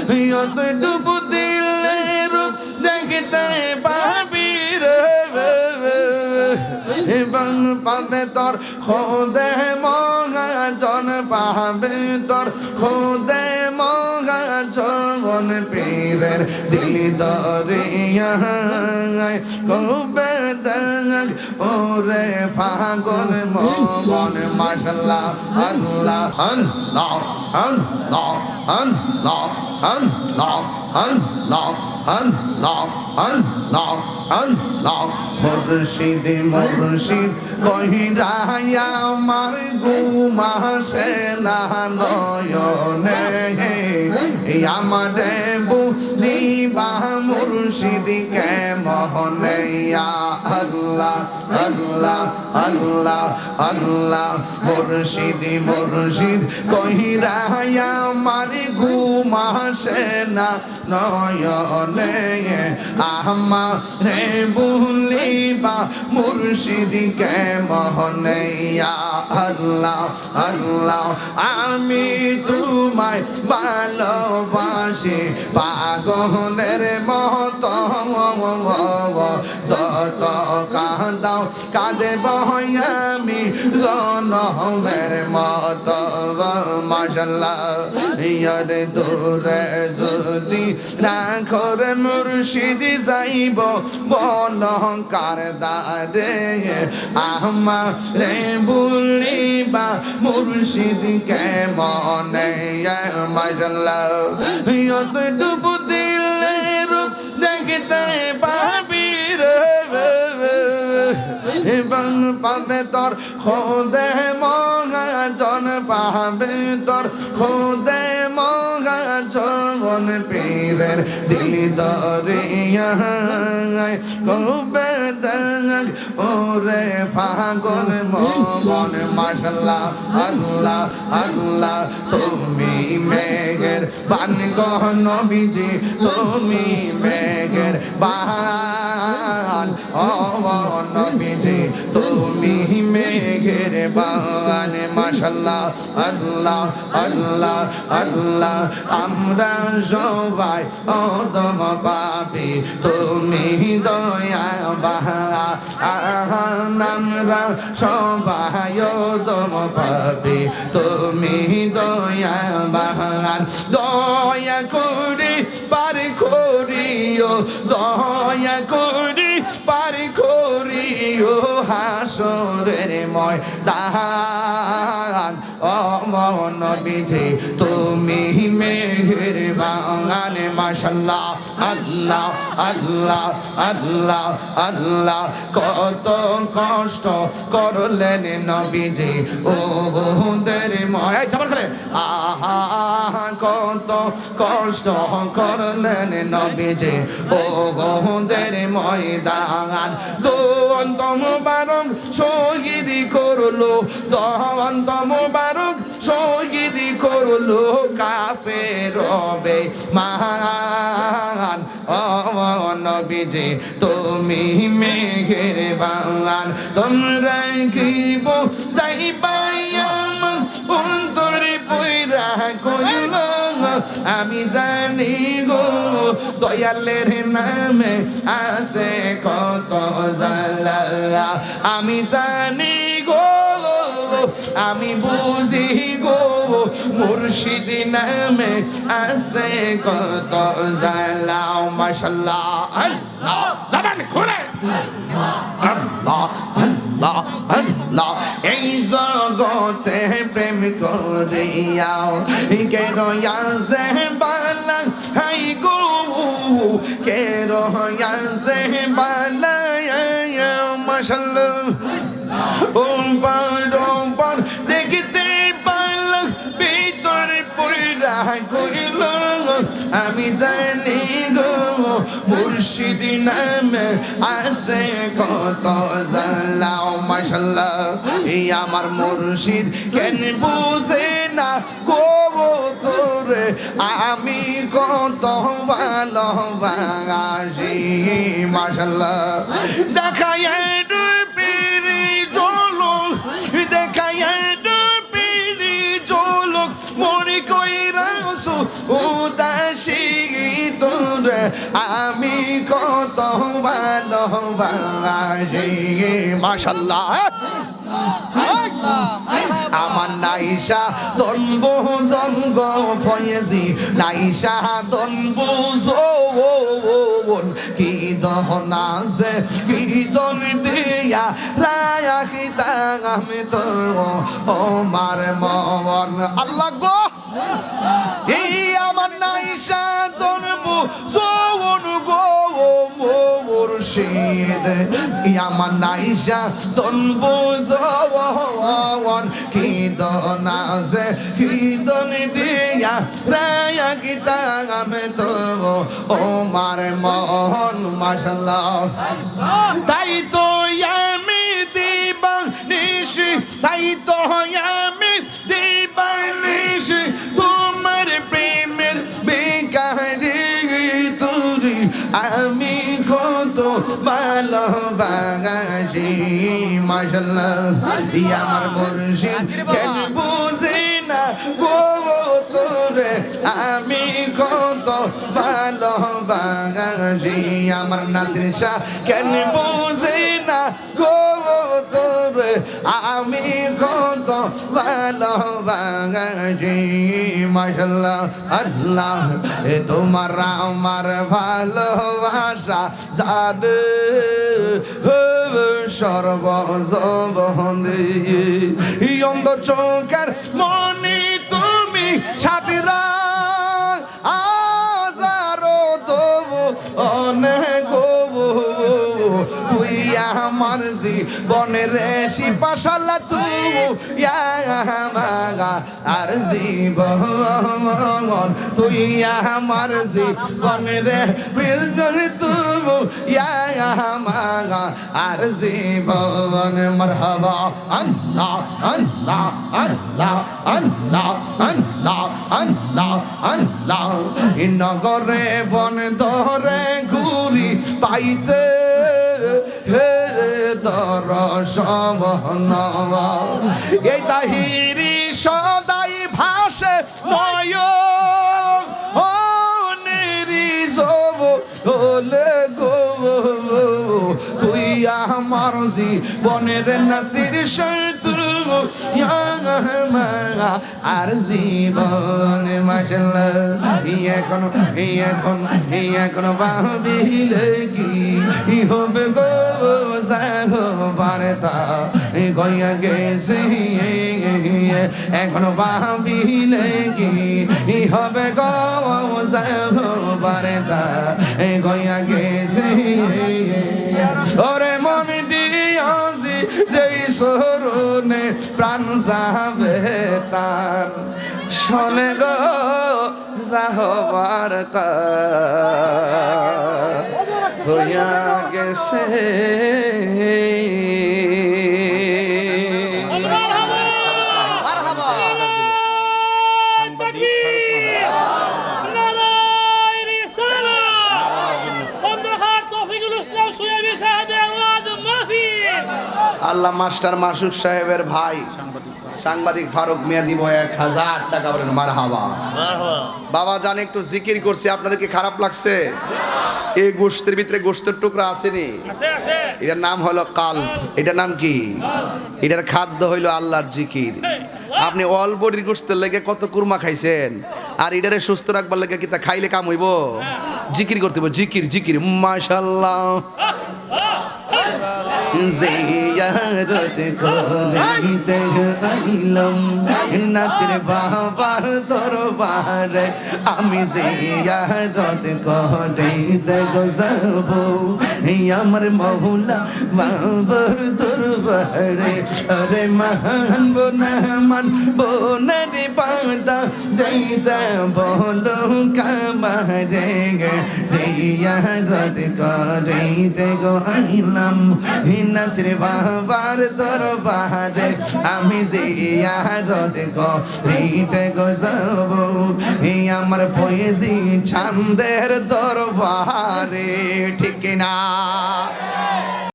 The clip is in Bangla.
যতটুকু দিলে রূপ দেখতে পাবি রে এবং পাবে তোর খোদে মহাজন পাবে তোর খোদে মহাজন পীরের দিল দরিয়ায় কবে দেখ ওরে পাগল মন মাশাআল্লাহ আল্লাহ আল্লাহ আল্লাহ আল্লাহ আল্লাহ আল্লাহ আল্লাহ আল্লাহ আল্লাহ মুর্শিদ মুর্শিদ কহিরায়া আমার ঘুমাসে না নয়নে আমারে বুঝিবা মুর্শিদ কে মোহনে ইয়া আল্লাহ আল্লাহ আল্লাহ আল্লাহ মুর্শিদ মুর্শিদ কহিরায়া আমার ঘুমাসে না নয়নে আমারে বুঝিবা মুর্শিদ কে মোহনে ইয়া আল্লাহ আল্লাহ আমি তোমায় ভালোবাসি পাগলের মতো যত কাঁদাও কাঁদেব আমি জনমের মতো মাশাআল্লাহ ইয়ার দূরে যদি রাখর মুর্শিদ যাইব বল কার দারে আমারে ভুলিবা মুর্শিদ কে মনে মাশাআল্লাহ যতটুকু দিলে রূপ দেখতে পাবি রে এবং পাবে তোর খোদে মহাজন পাবে তোর খোদে মহাজন পীরের দিল দরিয়ায় কবে দেখ ওরে পাগল মন মাশাআল্লাহ আল্লাহ আল্লাহ তুমি মেঘের বান গো নবীজি তুমি মেঘের বান ও নবীজি তুমি মেঘের বান মাশাআল্লাহ আল্লাহ আল্লাহ আল্লাহ আমরা সবাই অদম পাপী তুমি দয়া বাহা আমরা সবাই অদম পাপী তুমি দয়া বাহান দয়া করে পার করিও দয়া করে পার করিও হাসরের ময়দান ও নবীজি তুমি মেহেরবান মাশাআল্লাহ আল্লাহ আল্লাহ আল্লাহ আল্লাহ কত কষ্ট করলেন নবীজি ওদের ময় জবর করে আহা কত কষ্ট করলেন নবীজি ওদের ময়দান দন্ত মুবারক শহীদ করলো দন্ত মুবারক শহীদ করলো কাফের বেঈমান ও নবীজি তুমি মেহেরবান তোমরা কি যাইবা আমার অন্তরে পয়রা কইল আমি জানি গো দয়ালের নামে আছে কত জ্বালা আমি জানি গো আমি বুঝি গো মুর্শিদ নামে আছে কত জ্বালা মাশাআল্লাহ আল্লাহ জবান খুলে আল্লাহ আল্লাহ আল্লাহ এই জগতে প্রেম করিয়াও কে রয়াছে বালা হাই গো কে রয়াছে বালা মাশাআল্লাহ ওম্পার দেখতে পারলাম ভিতরে পয়রা কইল আমি জানি গো মুর্শিদ নামে আছে কত জ্বালা মাশাআল্লাহ এই আমার মুর্শিদ কেন বুঝে না গো তোরে আমি কত ভালোবাসি মাশাআল্লাহ দেখায় উদাসী আমি কত ভালোবাসি মাশাআল্লাহ আমার নাইশা দনব জঙ্গ ফয়েজি নাইশা দনব জোন কি দহনা সে কি দন দিয়া রায়া কি আমি তো ও মার মন আল্লাহ গো এই আমার নাইশা দনব জোন গো মুর্শিদ আমার নাইশা দনব জোন কি দনা সে কি দন দিয়া রায়া কি আমি তো ও মার মন মাশাআল্লাহ তাই তো আমি দিবানিশি তাই তো আমি দিবানিশি তোমার প্রেমের বেকারি তুরি আমি কত ভালোবাসি মাশাআল্লাহ আমার মুর্শিদ কেন বুঝে না গো তোরে আমি কত ভালোবাসি আমার নাসির শাহ কেন বুঝে না গো তোরে আমি কত ভালোবাসি মাশাআল্লাহ আল্লাহ এ তোমার আমার ভালোবাসা জানে সর্বজবন্দে অন্ধ চোখের মনি তুমি সাথীরা আজারো দেব অনেক তুই আমার জীবনের শিপাশালা তুই আর জীবন তুই আমার জীবনের তুই আর জীবন মারহাবা আল্লাহ আল্লাহ আল্লাহ আল্লাহ আল্লাহ আল্লাহ আল্লাহ নগরে বন ধরে ঘুরি পাইতে হে দর্শন এই তাহিরি সদাই ভাসে নয় ও নিরিজব ওলে গো তুই আমার জীবনের নাসির শত্রু আর জীবন মাশাআল্লাহ এখন ভাবিলে কি হবে গো বারতা গয়া গেছে এখন ভাবিলে কি হবে গো বারতা গয়া গেছে ওরে মন দিয়াছি যেই সরনে প্রাণ যাবে তার শোনে গো যাহবার হইয়া গেছে আল্লাহ মাস্টার মাসুক সাহেবের ভাই সাংবাদিক ফারুক মিয়া দিব 1000 টাকা বলেন মারহাবা বাবা জানে একটু জিকির করছি আপনাদেরকে খারাপ লাগছে এই গোশতের ভিতরে গোশতের টুকরা আসেনি এটার নাম হলো কাল এটার নাম কি এটার খাদ্য হইলো আল্লাহর জিকির আপনি অল বডির গোশতের লেগে কত কুরমা খাইছেন আর এটারে সুস্থ রাখবার লেগে কি তা খাইলে কাম হইব জিকির করতে হবে জিকির জিকির মাশাআল্লাহ জিয়ারত করিতে আইলাম নাসির বাবার দরবারে আমি জিয়ারত করিতে যাব আমার মওলা বাবার দরবারে আরে মহান বোনামান বোনারে পাতা যাইসা বলো কামারে জিয়ারত করিতে আইলাম নাসির বাবার দরবারে আমি জিয়ারত করিতে যাব আমার ফয়েজি চাঁদের দরবারে ঠিক না